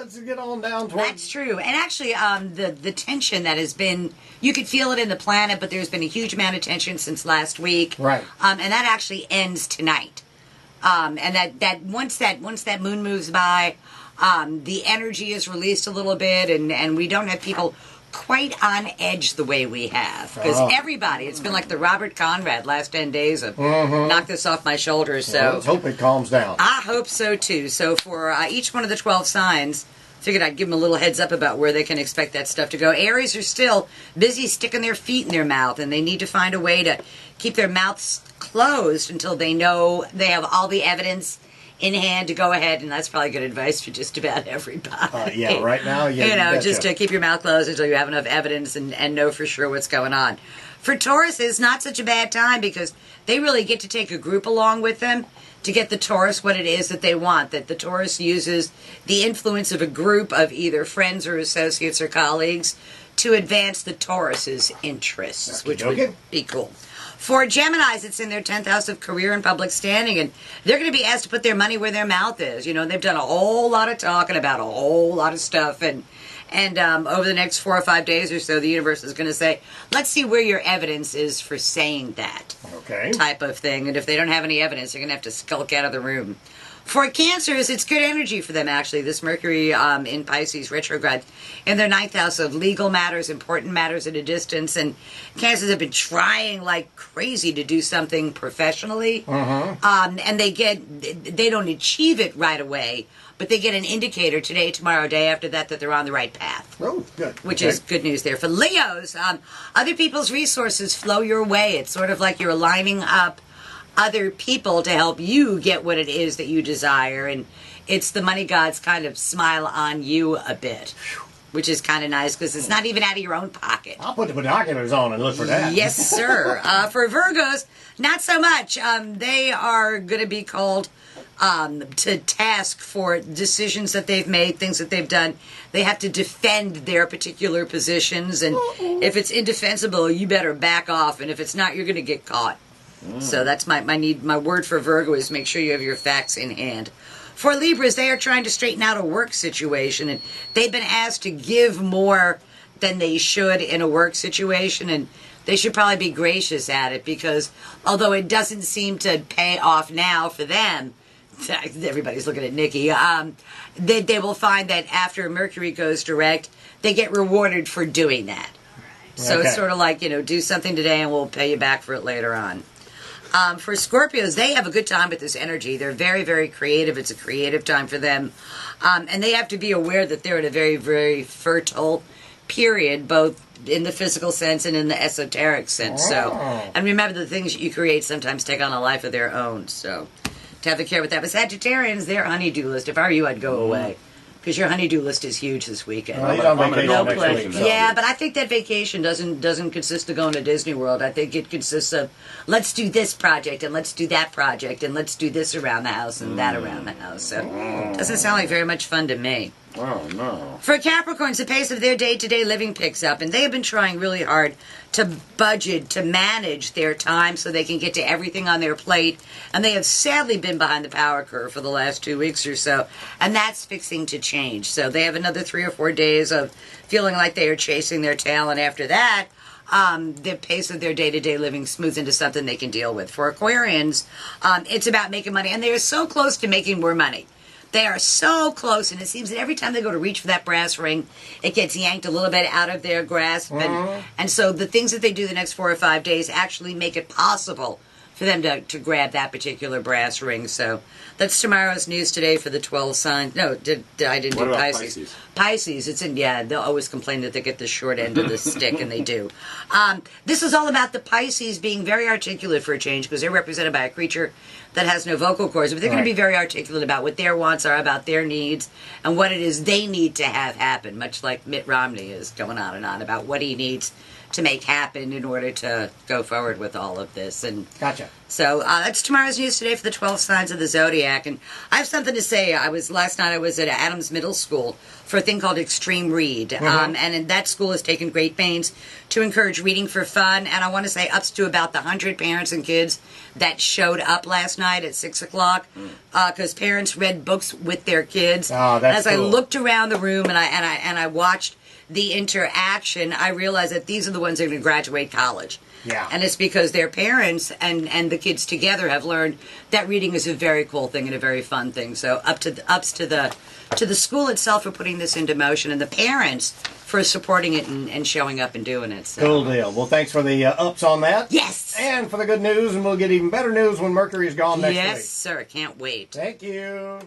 let's get on down towards... That's true. And actually, the tension that has been, you could feel it in the planet, but there's been a huge amount of tension since last week. Right. And that actually ends tonight. And that once that moon moves by, the energy is released a little bit, and we don't have people quite on edge the way we have. Because everybody, it's been like the Robert Conrad last 10 days of knock this off my shoulders. So let's hope it calms down. I hope so too. So for each one of the 12 signs, figured I'd give them a little heads up about where they can expect that stuff to go. Aries are still busy sticking their feet in their mouth, and they need to find a way to keep their mouths closed until they know they have all the evidence in hand to go ahead, and that's probably good advice for just about everybody. Yeah, right now, yeah, you know, betcha. just to keep your mouth closed until you have enough evidence and know for sure what's going on. For Taurus, it's not such a bad time because they really get to take a group along with them to get the Taurus what it is that they want. That the Taurus uses the influence of a group of either friends or associates or colleagues to advance the Taurus's interests, which would be cool. For Geminis, it's in their 10th house of career and public standing, and they're going to be asked to put their money where their mouth is. You know, they've done a whole lot of talking about a whole lot of stuff, and over the next 4 or 5 days or so, the universe is going to say, let's see where your evidence is for saying that type of thing. And if they don't have any evidence, they're going to have to skulk out of the room. For Cancers, it's good energy for them, actually. This Mercury in Pisces retrograde in their 9th house of legal matters, important matters at a distance. And Cancers have been trying like crazy to do something professionally. And they don't achieve it right away, but they get an indicator today, tomorrow, day after that they're on the right path. Oh, good. Which is good news there. For Leos, other people's resources flow your way. It's sort of like you're lining up other people to help you get what it is that you desire, and it's the money gods kind of smile on you a bit, which is kind of nice because it's not even out of your own pocket. I'll put the binoculars on and look for that. Yes, sir. For Virgos, not so much. They are going to be called to task for decisions that they've made, things that they've done. They have to defend their particular positions, and if it's indefensible, you better back off, and if it's not, you're going to get caught. So that's my word for Virgo is make sure you have your facts in hand. For Libras, they are trying to straighten out a work situation, and they've been asked to give more than they should in a work situation, and they should probably be gracious at it because although it doesn't seem to pay off now for them, everybody's looking at Nikki, they will find that after Mercury goes direct, they get rewarded for doing that. So it's sort of like, do something today and we'll pay you back for it later on. For Scorpios, they have a good time with this energy. They're very, very creative. It's a creative time for them. And they have to be aware that they're in a very, very fertile period, both in the physical sense and in the esoteric sense. And remember, the things that you create sometimes take on a life of their own. So to have a care with that. But Sagittarians, their honeydew list, if I were you, I'd go away. Because your honeydew list is huge this weekend. I'm on vacation next week. Yeah, but I think that vacation doesn't consist of going to Disney World. I think it consists of let's do this project and let's do that project and let's do this around the house and that around the house. So it doesn't sound like very much fun to me. Oh, no. For Capricorns, the pace of their day-to-day living picks up, and they have been trying really hard to budget, to manage their time so they can get to everything on their plate, and they have sadly been behind the power curve for the last 2 weeks or so, and that's fixing to change. So they have another 3 or 4 days of feeling like they are chasing their tail, and after that, the pace of their day-to-day living smooths into something they can deal with. For Aquarians, it's about making money, and they are so close to making more money. They are so close, and it seems that every time they go to reach for that brass ring, it gets yanked a little bit out of their grasp. And so the things that they do the next 4 or 5 days actually make it possible for them to grab that particular brass ring. So that's tomorrow's news today for the 12 signs. No, I didn't do Pisces. Pisces, it's in, they'll always complain that they get the short end of the stick, and they do. This is all about the Pisces being very articulate for a change, because they're represented by a creature that has no vocal cords, but they're going to be very articulate about what their wants are, about their needs, and what it is they need to have happen, much like Mitt Romney is going on and on about what he needs to make happen in order to go forward with all of this. And Gotcha. so that's tomorrow's news today for the 12 signs of the zodiac. And I have something to say. Last night I was at Adams Middle School for a thing called Extreme Read. And in that school has taken great pains to encourage reading for fun. And I want to say up to about the 100 parents and kids that showed up last night at 6 o'clock because parents read books with their kids. Oh, that's As I cool. looked around the room and I watched the interaction, I realized that these are the ones that are going to graduate college. Yeah. And it's because their parents and the kids together have learned that reading is a very cool thing and a very fun thing. So ups to the school itself for putting this into motion, and the parents for supporting it and showing up and doing it. So. Cool deal. Well, thanks for the ups on that. Yes. And for the good news, and we'll get even better news when Mercury's gone next Yes, week. sir. Can't wait. Thank you.